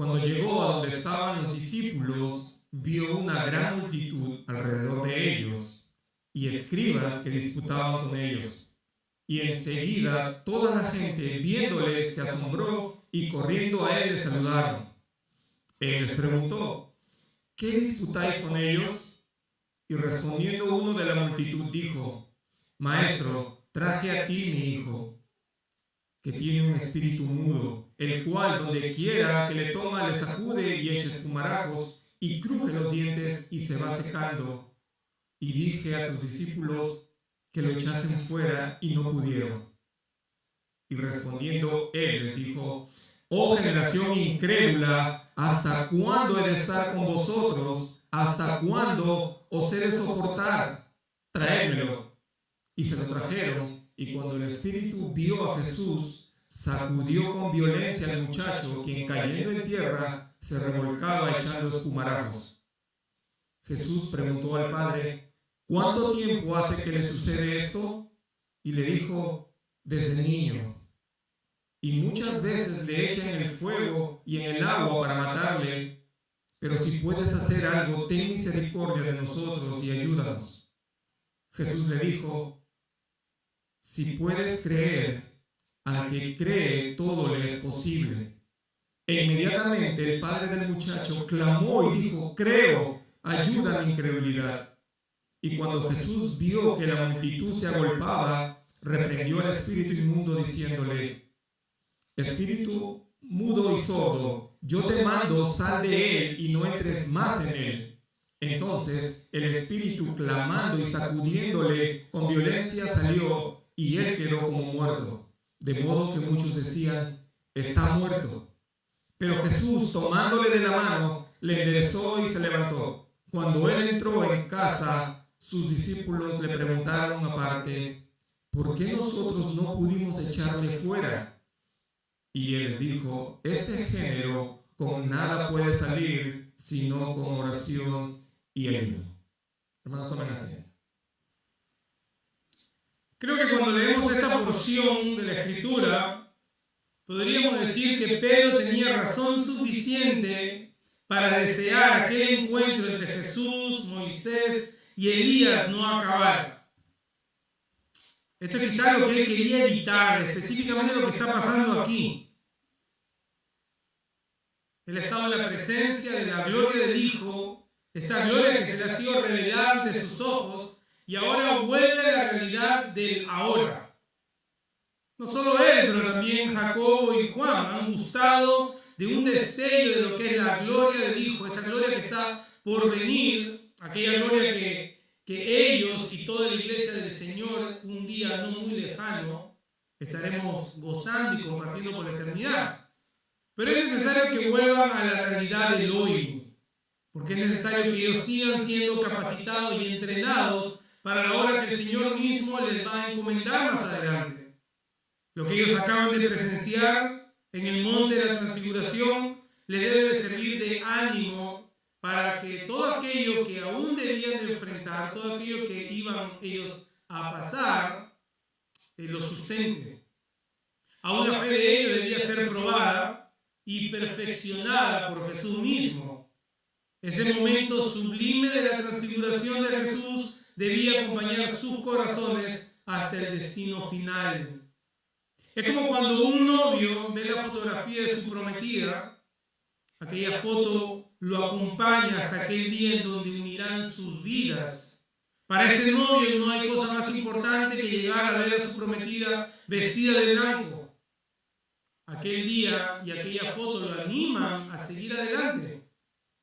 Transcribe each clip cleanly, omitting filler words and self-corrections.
Cuando llegó a donde estaban los discípulos, vio una gran multitud alrededor de ellos y escribas que disputaban con ellos. Y enseguida toda la gente, viéndole, se asombró y corriendo a él le saludaron. Él les preguntó: ¿qué disputáis con ellos? Y respondiendo uno de la multitud dijo: Maestro, traje a ti mi hijo, que tiene un espíritu mudo, el cual donde quiera que le toma le sacude y echa espumarajos y cruje los dientes y se va secando. Y dije a tus discípulos que lo echasen fuera y no pudieron. Y respondiendo él les dijo: oh generación incrédula, ¿hasta cuándo he de estar con vosotros? ¿Hasta cuándo os he de soportar? Traédmelo. Y se lo trajeron, y cuando el espíritu vio a Jesús, sacudió con violencia al muchacho, quien cayendo en tierra se revolcaba echando espumarajos. Jesús preguntó al padre: ¿cuánto tiempo hace que le sucede esto? Y le dijo: desde niño. Y muchas veces le echan en el fuego y en el agua para matarle. Pero si puedes hacer algo, ten misericordia de nosotros y ayúdanos. Jesús le dijo: si puedes creer, al que cree todo le es posible. E inmediatamente el padre del muchacho clamó y dijo: creo, ayuda a mi incredulidad. Y cuando Jesús vio que la multitud se agolpaba, reprendió al espíritu inmundo diciéndole: espíritu mudo y sordo, yo te mando, sal de él y no entres más en él. Entonces el espíritu, clamando y sacudiéndole con violencia, salió, y él quedó como muerto, de modo que muchos decían: está muerto. Pero Jesús, tomándole de la mano, le enderezó y se levantó. Cuando él entró en casa, sus discípulos le preguntaron aparte: ¿por qué nosotros no pudimos echarle fuera? Y él les dijo: este género con nada puede salir, sino con oración y ayuno. Hermanos, tomen asiento. Creo que cuando leemos esta porción de la Escritura, podríamos decir que Pedro tenía razón suficiente para desear aquel encuentro entre Jesús, Moisés y Elías no acabara. Esto es quizás lo que él quería evitar, específicamente lo que está pasando aquí. Él estaba en la presencia de la gloria del Hijo, esta gloria que se le ha sido revelada ante sus ojos, y ahora vuelve a la realidad del ahora. No solo él, pero también Jacobo y Juan han gustado de un destello de lo que es la gloria del Hijo, esa gloria que está por venir, aquella gloria que ellos y toda la iglesia del Señor un día no muy lejano estaremos gozando y compartiendo por la eternidad. Pero es necesario que vuelvan a la realidad del hoy, porque es necesario que ellos sigan siendo capacitados y entrenados para la hora que el Señor mismo les va a encomendar más adelante. Lo que ellos acaban de presenciar en el monte de la transfiguración les debe de servir de ánimo para que todo aquello que aún debían de enfrentar, todo aquello que iban ellos a pasar, lo sustente. Aún la fe de ellos debía ser probada y perfeccionada por Jesús mismo. Ese momento sublime de la transfiguración de Jesús debía acompañar sus corazones hasta el destino final. Es como cuando un novio ve la fotografía de su prometida, aquella foto lo acompaña hasta aquel día en donde unirán sus vidas. Para este novio no hay cosa más importante que llegar a ver a su prometida vestida de blanco. Aquel día y aquella foto lo animan a seguir adelante.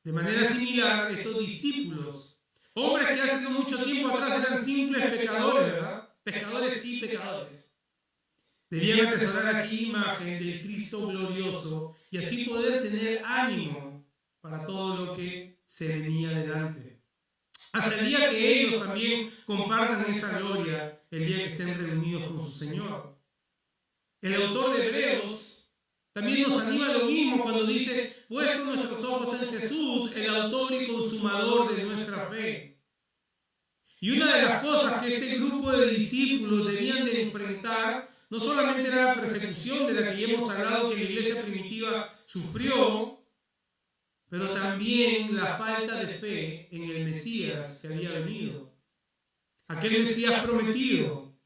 De manera similar, estos discípulos, hombres que hace mucho tiempo atrás eran simples pecadores, ¿verdad? Pescadores y pecadores, debían atesorar aquella imagen del Cristo glorioso y así poder tener ánimo para todo lo que se venía adelante. Hasta el día que ellos también compartan esa gloria, el día que estén reunidos con su Señor. El autor de Hebreos también nos anima a lo mismo cuando dice: puestos nuestros ojos en Jesús, el autor y consumador de nuestra fe. Y una de las cosas que este grupo de discípulos debían de enfrentar no solamente era la persecución de la que ya hemos hablado que la iglesia primitiva sufrió, pero también la falta de fe en el Mesías que había venido, aquel Mesías prometido.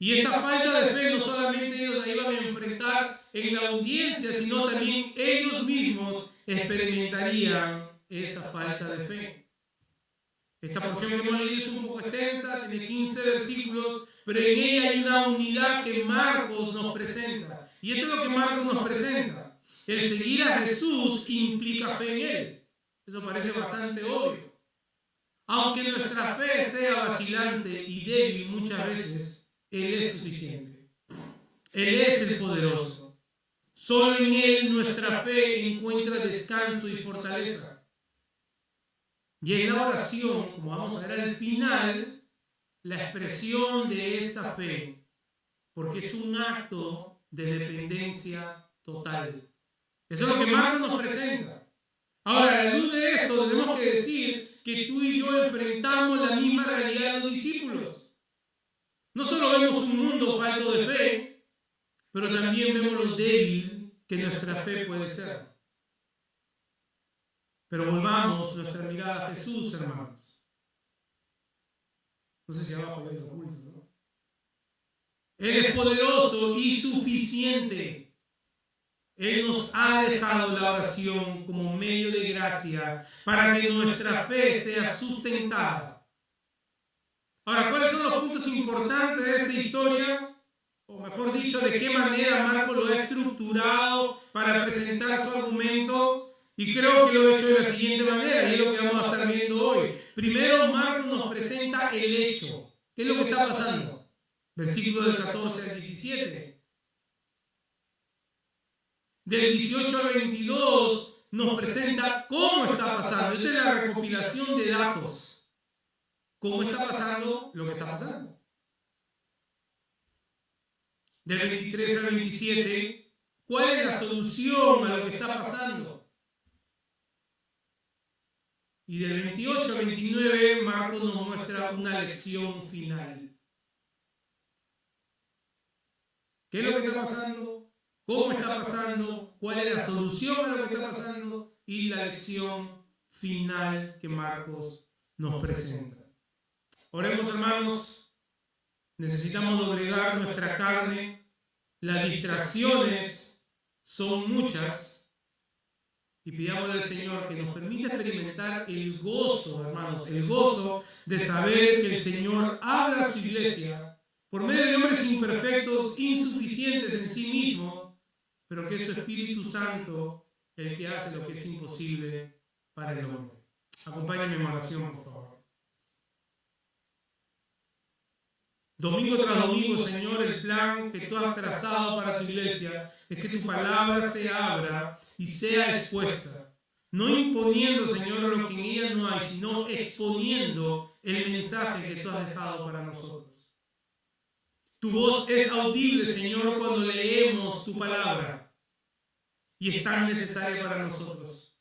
Y esta falta de fe no solamente ellos la iban a enfrentar en la audiencia, sino también ellos mismos experimentarían esa falta de fe. Esta porción que hemos leído es un poco extensa, tiene 15 versículos, pero en ella hay una unidad que Marcos nos presenta. Y esto es lo que Marcos nos presenta. El seguir a Jesús implica fe en Él. Eso parece bastante obvio. Aunque nuestra fe sea vacilante y débil muchas veces, Él es suficiente. Él es el poderoso. Solo en Él nuestra fe encuentra descanso y fortaleza. Y en la oración, como vamos a ver al final, la expresión de esta fe, porque es un acto de dependencia total. Eso es lo que Marcos nos presenta. Ahora, a la luz de esto, tenemos que decir que tú y yo enfrentamos la misma realidad de los discípulos. No solo vemos un mundo falto de fe, pero también vemos lo débil que nuestra fe puede ser. Pero volvamos nuestra mirada a Jesús, hermanos. No sé si abajo hay otro culto, ¿no? Él es poderoso y suficiente. Él nos ha dejado la oración como medio de gracia para que nuestra fe sea sustentada. Ahora, ¿cuáles son los puntos importantes de esta historia? O mejor dicho, ¿de qué manera Marcos lo ha estructurado para presentar su argumento? Y creo que lo he hecho de la siguiente manera, y es lo que vamos a estar viendo hoy. Primero, Marcos nos presenta el hecho. ¿Qué es lo que está pasando? Versículo del 14 al 17. Del 18 al 22 nos presenta cómo está pasando. Esta es la recopilación de datos. ¿Cómo está pasando lo que está pasando? Del 23 al 27, ¿cuál es la solución a lo que está pasando? Y del 28 al 29, Marcos nos muestra una lección final. ¿Qué es lo que está pasando? ¿Cómo está pasando? ¿Cuál es la solución a lo que está pasando? Y la lección final que Marcos nos presenta. Oremos, hermanos. Necesitamos doblegar nuestra carne. Las distracciones son muchas. Y pidámosle al Señor que nos permita experimentar el gozo, hermanos, el gozo de saber que el Señor habla a su iglesia por medio de hombres imperfectos, insuficientes en sí mismos, pero que es su Espíritu Santo el que hace lo que es imposible para el hombre. Acompáñenme en oración, por favor. Domingo tras domingo, Señor, el plan que tú has trazado para tu iglesia es que tu palabra se abra y sea expuesta, no imponiendo, Señor, lo que en ella no hay, sino exponiendo el mensaje que tú has dejado para nosotros. Tu voz es audible, Señor, cuando leemos tu palabra, y es tan necesaria para nosotros,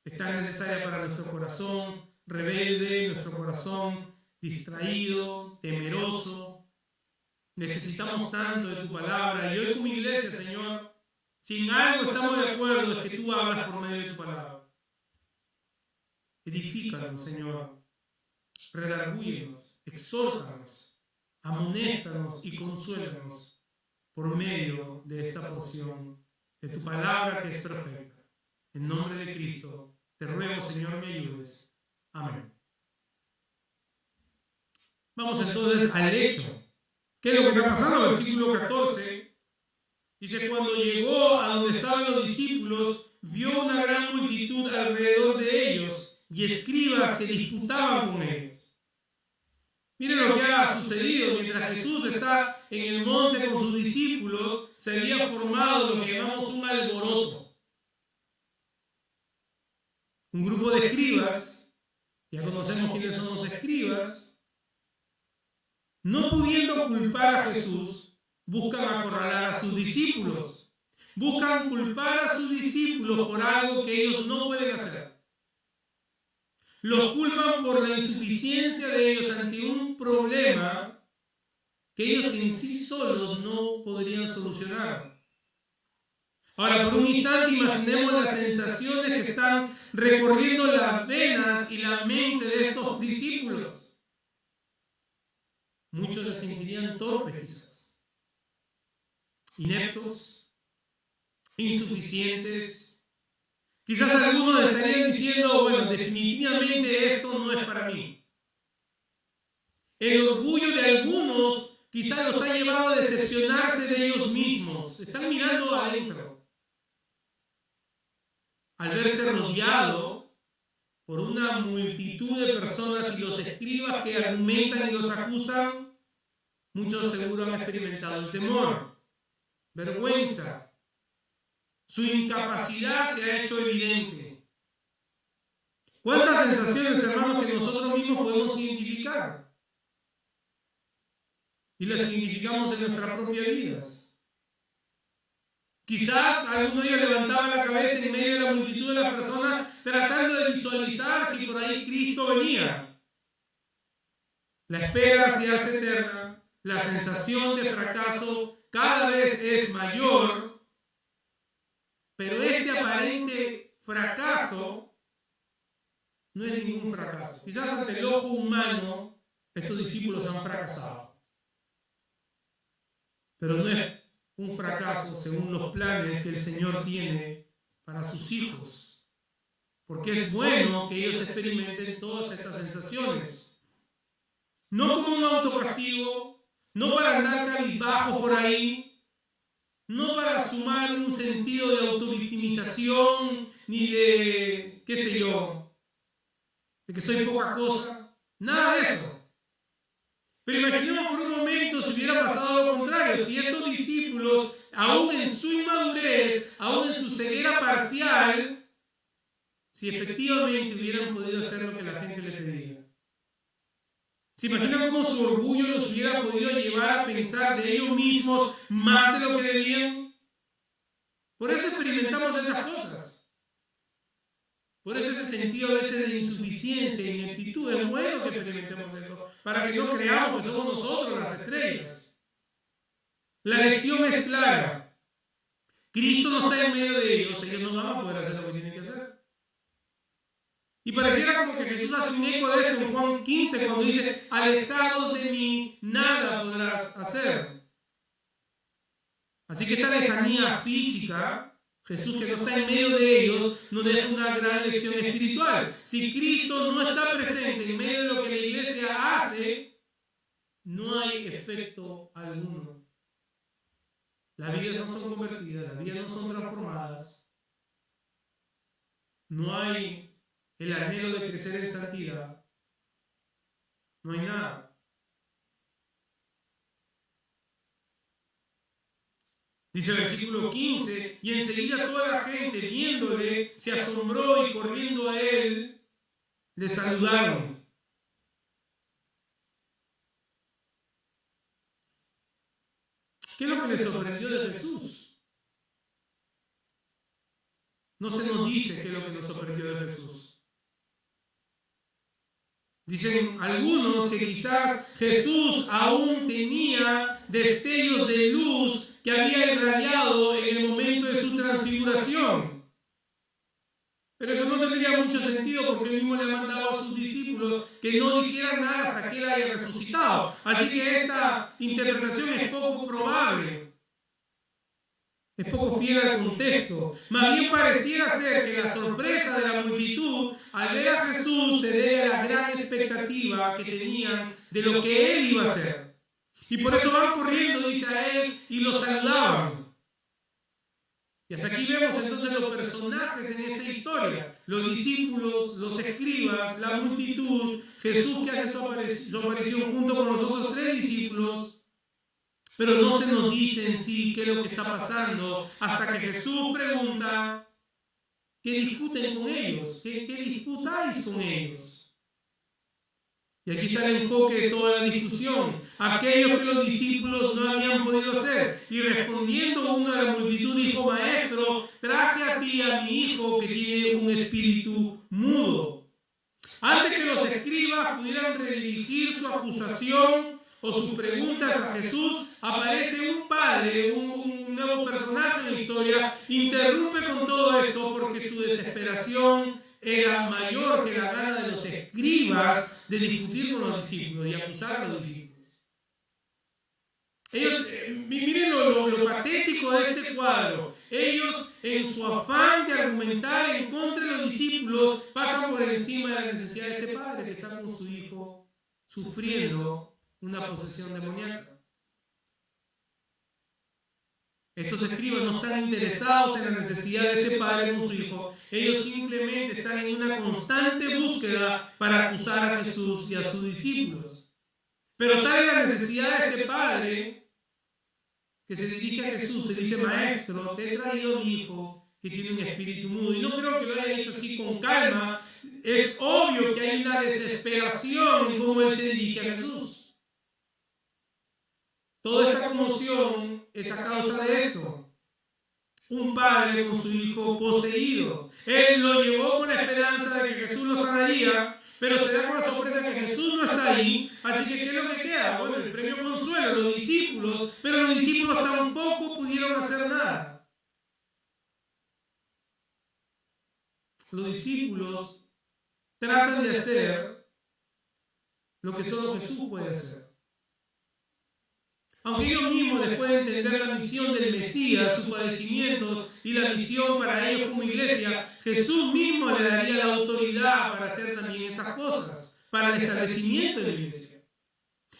es tan necesaria para nuestro corazón rebelde, nuestro corazón distraído, temeroso. Necesitamos tanto de tu palabra, y hoy como iglesia, Señor, si en algo estamos de acuerdo es que tú hablas por medio de tu palabra. Edifícanos, Señor. Redargúyenos, exhórtanos, amonéstanos y consuélanos por medio de esta porción de tu palabra que es perfecta. En nombre de Cristo, te ruego, Señor, me ayudes. Amén. Vamos entonces al hecho. ¿Qué es lo que está pasando? Versículo 14. Dice, cuando llegó a donde estaban los discípulos, vio una gran multitud alrededor de ellos y escribas que disputaban con ellos. Miren lo que ha sucedido. Mientras Jesús está en el monte con sus discípulos, se había formado lo que llamamos un alboroto. Un grupo de escribas, ya conocemos quiénes son los escribas, no pudiendo culpar a Jesús, buscan acorralar a sus discípulos. Buscan culpar a sus discípulos por algo que ellos no pueden hacer. Los culpan por la insuficiencia de ellos ante un problema que ellos en sí solos no podrían solucionar. Ahora, por un instante, imaginemos las sensaciones que están recorriendo las venas y la mente de estos discípulos. Muchos se sentirían torpes, quizás, ineptos, insuficientes. Quizás algunos estarían diciendo, bueno, definitivamente esto no es para mí. El orgullo de algunos quizás los ha llevado a decepcionarse de ellos mismos. Están mirando adentro. Al verse rodeado por una multitud de personas y los escribas que argumentan y los acusan, muchos seguro han experimentado el temor, vergüenza. Su incapacidad se ha hecho evidente. ¿Cuántas sensaciones, hermanos, que nosotros mismos podemos identificar? Y las identificamos en nuestras propias vidas. Quizás alguno de ellos levantaba la cabeza en medio de la multitud de las personas tratando de visualizar si por ahí Cristo venía. La espera se hace eterna, la sensación de fracaso cada vez es mayor, pero este aparente fracaso no es ningún fracaso. Quizás ante el ojo humano estos discípulos han fracasado, pero no es un fracaso según los planes que el Señor tiene para sus hijos, porque es bueno que ellos experimenten todas estas sensaciones, no como un autocastigo, no para andar cabizbajo por ahí, no para sumar un sentido de autovictimización, ni de, qué sé yo, de que soy poca cosa, nada de eso. Pero imaginemos por un momento si hubiera pasado lo contrario, si estos discípulos, aún en su inmadurez, aún en su ceguera parcial, si efectivamente hubieran podido hacer lo que la gente les pedía. ¿Se imaginan cómo su orgullo los hubiera podido llevar a pensar de ellos mismos más de lo que debían? Por eso experimentamos estas cosas. Por eso ese sentido a veces de insuficiencia y ineptitud es bueno que experimentemos esto, para que no creamos que somos nosotros las estrellas. La lección es clara. Cristo no está en medio de ellos no van a poder hacer lo que tienen que hacer. Y pareciera como que Jesús hace un eco de esto en Juan 15 cuando dice, alejados de mí nada podrás hacer. Así que esta lejanía física, Jesús que no está en medio de ellos, nos deja una gran lección espiritual. Si Cristo no está presente en medio de lo que la iglesia hace, no hay efecto alguno. Las vidas no son convertidas, las vidas no son transformadas. No hay el anhelo de crecer en santidad. No hay nada. Dice el versículo 15, y enseguida toda la gente viéndole se asombró y corriendo a él le saludaron. ¿Qué es lo que les sorprendió de Jesús? No se nos dice qué es lo que nos sorprendió de Jesús. Dicen algunos que quizás Jesús aún tenía destellos de luz que había irradiado en el momento de su transfiguración. Pero eso no tendría mucho sentido porque él mismo le ha mandado a sus discípulos que no dijeran nada hasta que él haya resucitado. Así que esta interpretación es poco probable. Es poco fiel al contexto. Más bien pareciera ser que la sorpresa de la multitud al ver a Jesús se debe a la gran expectativa que tenían de lo que él iba a hacer. Y por eso van corriendo, dice a él, y lo saludaban. Y hasta aquí vemos entonces los personajes en esta historia. Los discípulos, los escribas, la multitud, Jesús que hace su aparición junto con los otros 3 discípulos. Pero no se nos dice en sí qué es lo que está pasando hasta que Jesús pregunta, ¿qué discuten con ellos? ¿Qué disputáis con ellos? Y aquí está el enfoque de toda la discusión. Aquellos que los discípulos no habían podido hacer. Y respondiendo uno de la multitud dijo, Maestro, traje a ti a mi hijo que tiene un espíritu mudo. Antes que los escribas pudieran redirigir su acusación o sus preguntas a Jesús, aparece un padre, un nuevo personaje en la historia, interrumpe con todo esto porque su desesperación era mayor que la gana de los escribas de discutir con los discípulos y acusar a los discípulos. Ellos, miren lo patético de este cuadro. Ellos, en su afán de argumentar en contra de los discípulos, pasan por encima de la necesidad de este padre que está con su hijo sufriendo una posesión demoníaca. Estos escribas no están interesados en la necesidad de este padre con su hijo. Ellos simplemente están en una constante búsqueda para acusar a Jesús y a sus discípulos. Pero tal es la necesidad de este padre que se dirige a Jesús y dice: Maestro, te he traído a mi hijo que tiene un espíritu mudo. Y no creo que lo haya dicho así con calma. Es obvio que hay una desesperación en cómo él se dirige a Jesús. Toda esta conmoción es a causa de esto. Un padre con su hijo poseído. Él lo llevó con la esperanza de que Jesús lo sanaría, pero se da con la sorpresa que Jesús no está ahí. Así que, ¿qué es lo que queda? Bueno, el premio consuelo, los discípulos, pero los discípulos tampoco pudieron hacer nada. Los discípulos tratan de hacer lo que solo Jesús puede hacer. Aunque ellos mismos, después de entender la misión del Mesías, su padecimiento y la misión para ellos como iglesia, Jesús mismo le daría la autoridad para hacer también estas cosas, para el establecimiento de la iglesia.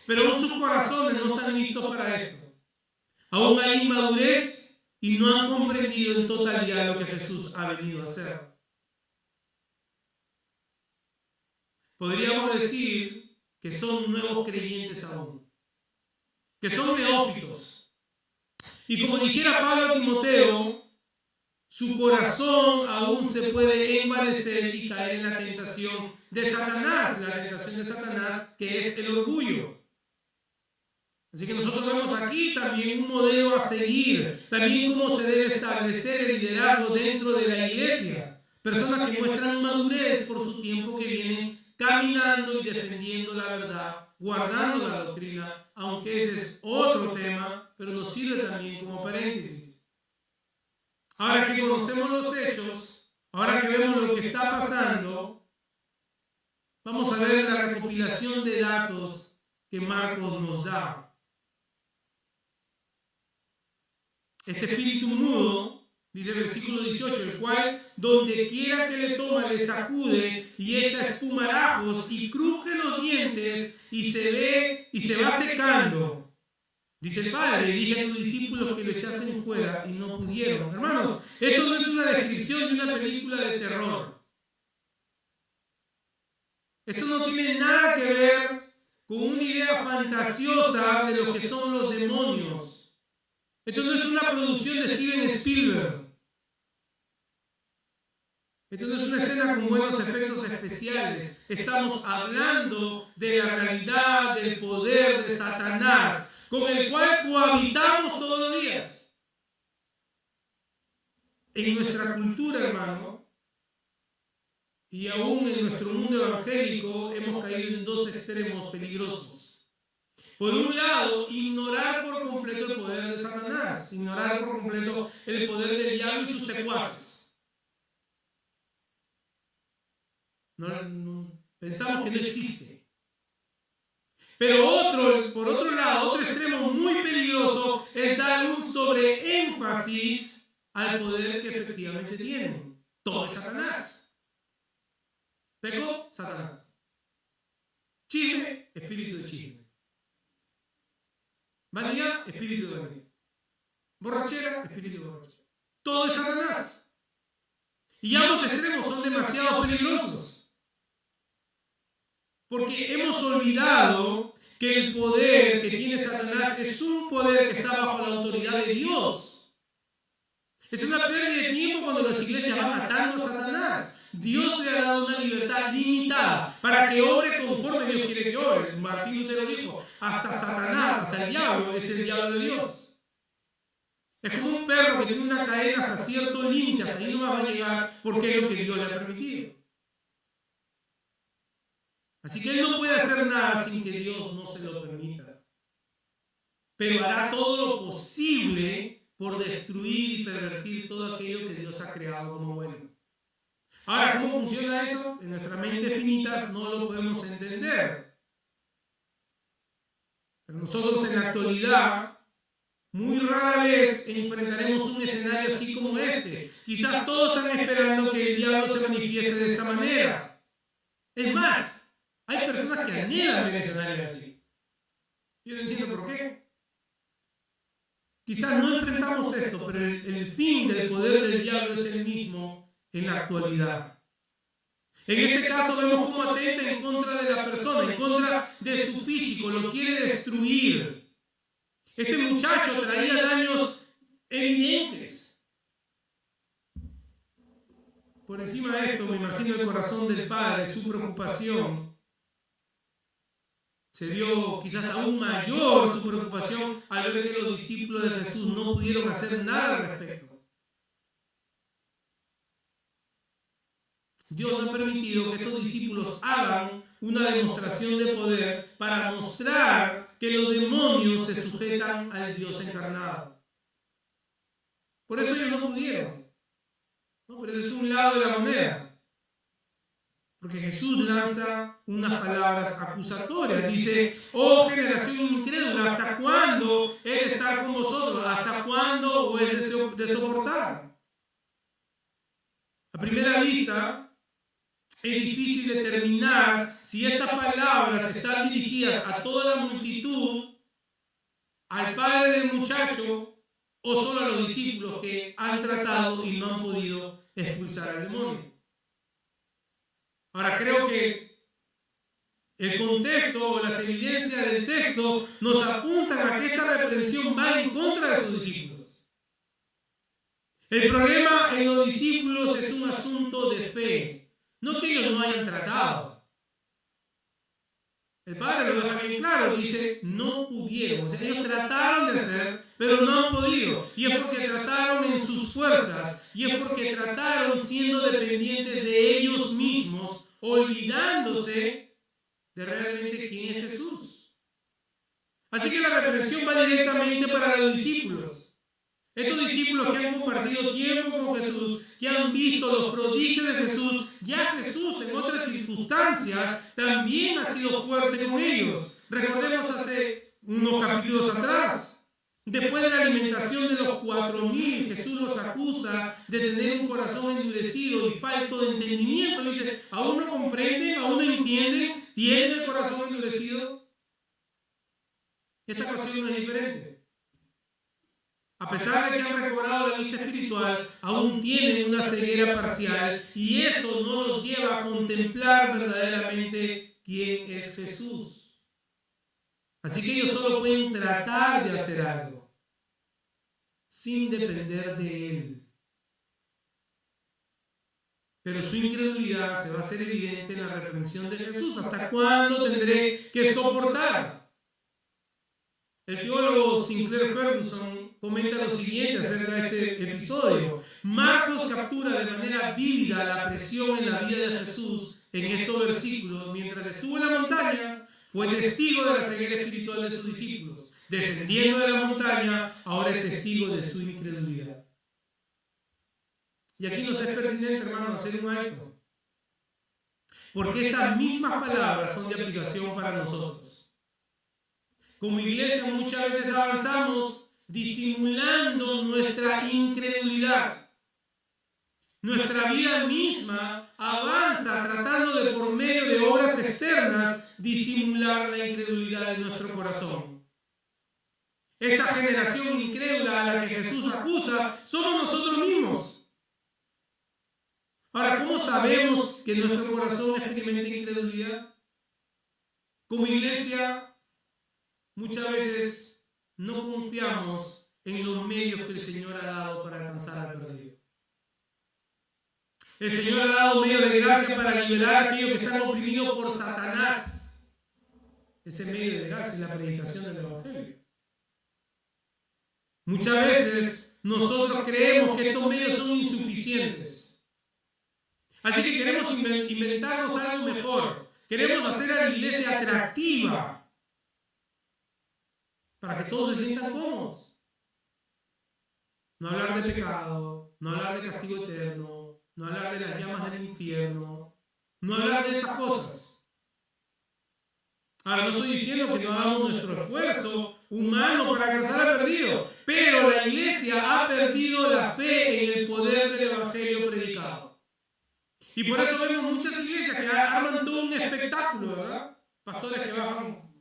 Pero aún sus corazones no están listos para esto. Aún hay inmadurez y no han comprendido en totalidad lo que Jesús ha venido a hacer. Podríamos decir que son nuevos creyentes aún, que son neófitos. Y como dijera Pablo a Timoteo, su corazón aún se puede envanecer y caer en la tentación de Satanás, la tentación de Satanás, que es el orgullo. Así que nosotros vemos aquí también un modelo a seguir, también cómo se debe establecer el liderazgo dentro de la iglesia. Personas que muestran madurez por su tiempo que vienen caminando y defendiendo la verdad, guardando la doctrina, aunque ese es otro tema, pero nos sirve también como paréntesis. Ahora que conocemos los hechos, ahora que vemos lo que está pasando, vamos a ver la recopilación de datos que Marcos nos da. Este espíritu mudo, dice el versículo 18, el cual donde quiera que le toma le sacude y echa espumarajos y cruje los dientes y se va secando. Dice el Padre: dije a tus discípulos que lo echasen fuera y no pudieron. Hermanos, esto no es una descripción de una película de terror. Esto no tiene nada que ver con una idea fantasiosa de lo que son los demonios. Esto no es una producción de Steven Spielberg. Esto no es una escena con buenos efectos especiales. Estamos hablando de la realidad del poder de Satanás, con el cual cohabitamos todos los días. En nuestra cultura, hermano, y aún en nuestro mundo evangélico, hemos caído en dos extremos peligrosos. Por un lado, ignorar por completo el poder de Satanás, ignorar por completo el poder del diablo y sus secuaces. Pensamos que no existe. Pero por otro lado, otro extremo muy peligroso es dar un sobreénfasis al poder que efectivamente tienen. Todo es Satanás. Pecó, Satanás. Chisme, espíritu de chisme. Vanidad, espíritu de vanidad. Borrachera, espíritu de borrachera. Todo es Satanás. Y ambos extremos son demasiado peligrosos. Porque hemos olvidado que el poder que tiene Satanás es un poder que está bajo la autoridad de Dios. Es una pérdida de tiempo cuando las iglesias van matando a Satanás. Dios le ha dado una libertad limitada para que obre conforme Dios quiere que obre. Martín Lutero dijo: hasta Satanás, hasta el diablo, es el diablo de Dios. Es como un perro que tiene una cadena hasta cierto límite, hasta ahí no va a llegar porque es lo que Dios le ha permitido. Así que él no puede hacer nada sin que Dios no se lo permita. pero hará todo lo posible por destruir y pervertir todo aquello que Dios ha creado como bueno. Ahora, ¿cómo funciona eso? En nuestra mente finita no lo podemos entender. Pero nosotros en la actualidad, muy rara vez enfrentaremos un escenario así como este. Quizás todos están esperando que el diablo se manifieste de esta manera. Es más, hay personas que anhelan ver escenarios así. Yo no entiendo por qué. Quizás no enfrentamos esto, pero el fin del poder del diablo es el mismo en la actualidad. En este caso vemos cómo atenta en contra de la persona, en contra de su físico, lo quiere destruir. Este muchacho traía daños evidentes. Por encima de esto, me imagino el corazón del padre, su preocupación. Se vio quizás aún mayor su preocupación al ver que los discípulos de Jesús no pudieron hacer nada al respecto. Dios no ha permitido que estos discípulos hagan una demostración de poder para mostrar que los demonios se sujetan al Dios encarnado. Por eso ellos no pudieron. ¿No? Pero es un lado de la moneda. Porque Jesús lanza unas palabras acusatorias. Dice, oh generación incrédula, ¿hasta cuándo Él está con vosotros? ¿Hasta cuándo os es de soportar? A primera vista, es difícil determinar si estas palabras están dirigidas a toda la multitud, al padre del muchacho, o solo a los discípulos que han tratado y no han podido expulsar al demonio. Ahora creo que el contexto o las evidencias del texto nos apuntan a que esta reprensión va en contra de sus discípulos. El problema en los discípulos es un asunto de fe, no que ellos no hayan tratado. El Padre lo deja bien claro, dice, no pudieron. O sea, ellos trataron de hacer, pero no han podido. Y es porque trataron en sus fuerzas, y es porque trataron siendo dependientes de ellos mismos, olvidándose de realmente quién es Jesús. Así que la reprensión va directamente para los discípulos. Estos discípulos que han compartido tiempo con Jesús, que han visto los prodigios de Jesús, ya Jesús en otras circunstancias también ha sido fuerte con ellos. Recordemos hace unos capítulos atrás, después de la alimentación de los 4,000, Jesús los acusa de tener un corazón endurecido y falto de entendimiento. Le dice, ¿aún no comprenden? ¿Aún no entienden? ¿Tienen el corazón endurecido? Esta ocasión no es diferente. A pesar de que han recobrado la vista espiritual, aún tienen una ceguera parcial y eso no los lleva a contemplar verdaderamente quién es Jesús. Así que ellos solo pueden tratar de hacer algo sin depender de Él. Pero su incredulidad se va a hacer evidente en la reprensión de Jesús. ¿Hasta cuándo tendré que soportar? El teólogo Sinclair Ferguson comenta lo siguiente acerca de este episodio. Marcos captura de manera vívida la presión en la vida de Jesús en estos versículos. Mientras estuvo en la montaña, fue testigo de la ceguera espiritual de sus discípulos. Descendiendo de la montaña, ahora es testigo de su incredulidad. Y aquí nos es pertinente, hermanos, hacer un alto. Porque estas mismas palabras son de aplicación para nosotros. Como iglesia muchas veces avanzamos disimulando nuestra incredulidad. Nuestra vida misma avanza tratando de por medio de obras externas disimular la incredulidad de nuestro corazón. Esta generación incrédula a la que Jesús acusa somos nosotros mismos. Ahora, ¿cómo sabemos que nuestro corazón experimenta incredulidad? Como iglesia, muchas veces no confiamos en los medios que el Señor ha dado para alcanzar al perdido. El Señor ha dado medios de gracia para liberar a aquellos que están oprimidos por Satanás. Ese medio de gracia es la predicación del Evangelio. Muchas veces nosotros creemos que estos medios son insuficientes. Así que queremos inventarnos algo mejor. Queremos hacer a la iglesia atractiva. para que todos se sientan cómodos. No hablar de pecado, no hablar de castigo eterno, no hablar de las llamas del infierno, no hablar de estas cosas. Ahora, no estoy diciendo que no hagamos nuestro esfuerzo humano para alcanzar al perdido, pero la iglesia ha perdido la fe en el poder del evangelio predicado. Y por eso vemos muchas iglesias que arman todo un espectáculo, ¿verdad? Pastores que bajan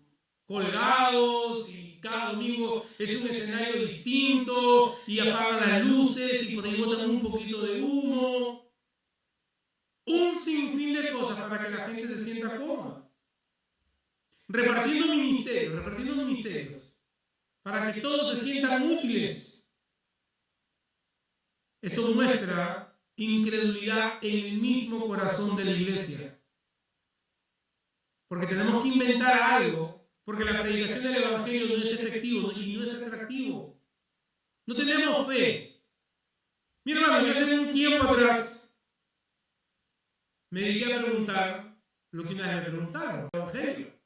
colgados y cada domingo es un escenario distinto y apagan las luces y por ahí botan un poquito de humo. Un sinfín de cosas para que la gente se sienta cómoda. Repartiendo ministerios, para que todos se sientan útiles. Eso muestra incredulidad en el mismo corazón de la iglesia. Porque tenemos que inventar algo, porque la predicación del evangelio no es efectivo y no es atractivo. No tenemos fe. Mi hermano, yo hace un tiempo atrás me dediqué a preguntar lo que una vez me preguntaron, el evangelio.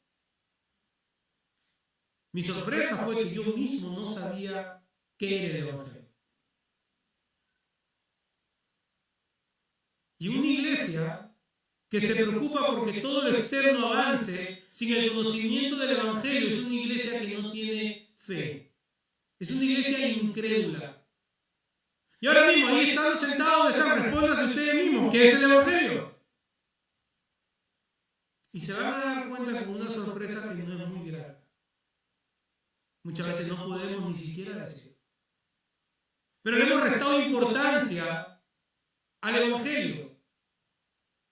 Mi sorpresa fue que yo mismo no sabía qué era el evangelio. Y una iglesia que se preocupa porque todo lo externo avance sin el conocimiento del evangelio es una iglesia que no tiene fe. Es una iglesia incrédula. Y ahora mismo, ahí están sentados, respóndanse ustedes mismos, ¿qué es el evangelio? Y se van a dar cuenta con una sorpresa que no es muy grave. Muchas veces no podemos ni siquiera decir. Pero le hemos restado importancia al evangelio.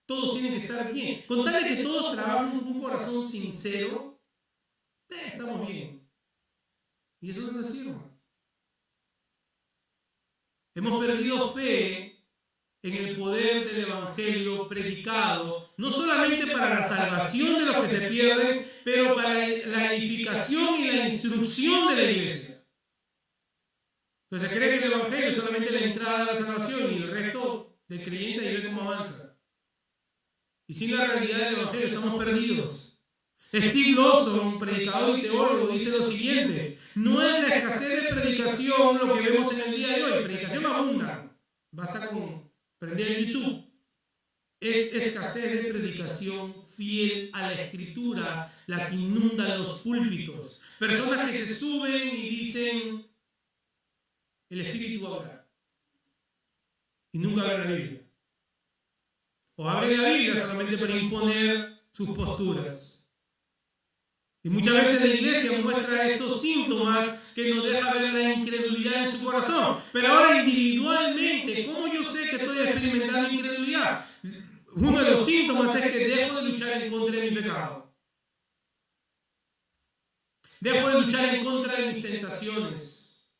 Todos tienen que estar bien. Con tal de que todos trabajen con un corazón sincero, estamos bien. Y eso no es así, hermanos. Hemos perdido fe en el poder del evangelio predicado, no solamente para la salvación de los que se pierden, pero para la edificación y la instrucción de la iglesia. Entonces se cree que el evangelio es solamente la entrada a la salvación y el resto del creyente ahí ve cómo avanza. Y sin la realidad del evangelio estamos perdidos. Steve Lawson, predicador y teólogo, dice lo siguiente: no es la escasez de predicación lo que vemos en el día de hoy. Predicación abunda. Basta con prender el YouTube. Es escasez de predicación fiel a la escritura la que inunda los púlpitos. Personas que se suben y dicen: el Espíritu va a hablar. Y nunca abren la Biblia. O abren la Biblia solamente para imponer sus posturas. Y muchas veces la iglesia muestra estos síntomas que nos deja ver la incredulidad en su corazón. Pero ahora individualmente, ¿cómo yo sé que estoy experimentando incredulidad? Uno de los síntomas es que dejo de luchar en contra de mi pecado. Dejo de luchar en contra de mis tentaciones.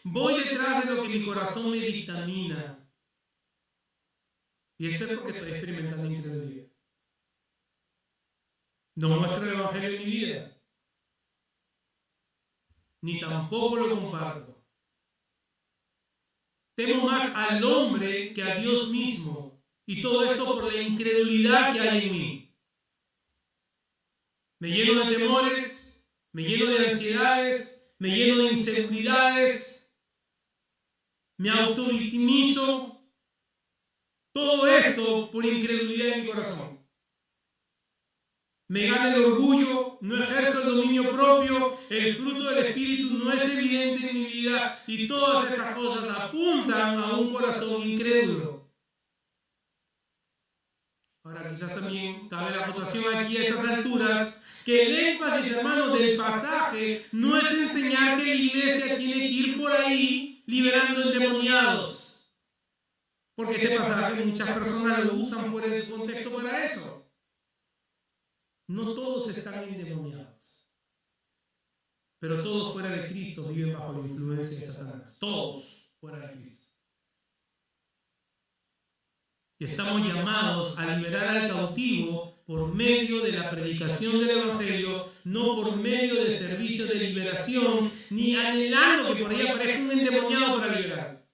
Voy detrás de lo que mi corazón me dictamina. Y esto es porque estoy experimentando incredulidad. No muestro el evangelio en mi vida, ni tampoco lo comparto. Temo más al hombre que a Dios mismo, y todo esto por la incredulidad que hay en mí. Me lleno de temores, me lleno de ansiedades, me lleno de inseguridades, me autovictimizo. Todo esto por incredulidad en mi corazón. Me gana el orgullo, no ejerzo el dominio propio, el fruto del Espíritu no es evidente en mi vida y todas estas cosas apuntan a un corazón incrédulo. Ahora quizás también cabe la acotación aquí a estas alturas que el énfasis, hermanos, del pasaje no es enseñar que la iglesia tiene que ir por ahí liberando endemoniados. Porque este pasaje muchas personas lo usan fuera de su contexto para eso. No todos están endemoniados, pero todos fuera de Cristo viven bajo la influencia de Satanás. Todos fuera de Cristo. Y estamos llamados a liberar al cautivo por medio de la predicación del evangelio, no por medio del servicio de liberación, ni anhelando que por ahí aparezca un endemoniado para liberar.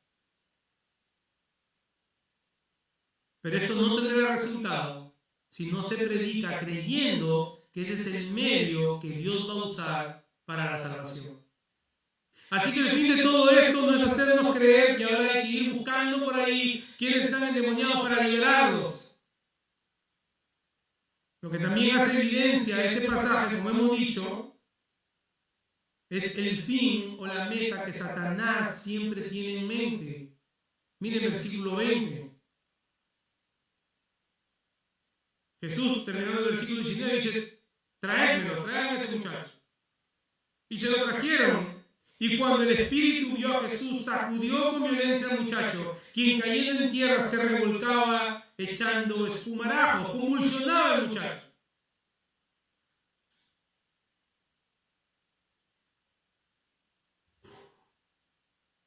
Pero esto no tendrá resultado si no se predica creyendo que ese es el medio que Dios va a usar para la salvación. Así que el fin de todo esto no es hacernos creer que ahora hay que ir buscando por ahí quienes están endemoniados para liberarlos. Lo que también hace evidencia este pasaje, como hemos dicho, es el fin o la meta que Satanás siempre tiene en mente. Miren el versículo 20. Jesús, terminando el versículo 19, dice: traédmelo, traigan a este muchacho. Y se lo trajeron. Y cuando el espíritu vio a Jesús, sacudió con violencia al muchacho, quien cayendo en tierra se revolcaba echando espumarajos, convulsionaba el muchacho.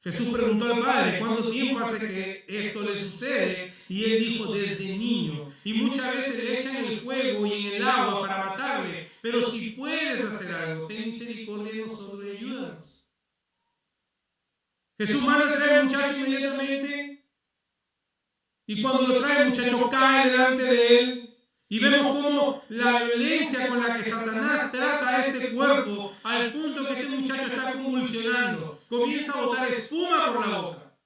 Jesús preguntó al padre: ¿cuánto tiempo hace que esto le sucede? Y él dijo: desde niño. Y muchas veces le echan en el fuego y en el agua para matarle. Pero si puedes hacer algo, ten misericordia de nosotros y ayúdanos. Jesús manda a traer al muchacho inmediatamente. Y cuando lo trae, el muchacho cae delante de él. Y vemos cómo la violencia con la que Satanás trata a este cuerpo, al punto que este muchacho está convulsionando, comienza a botar espuma por la boca.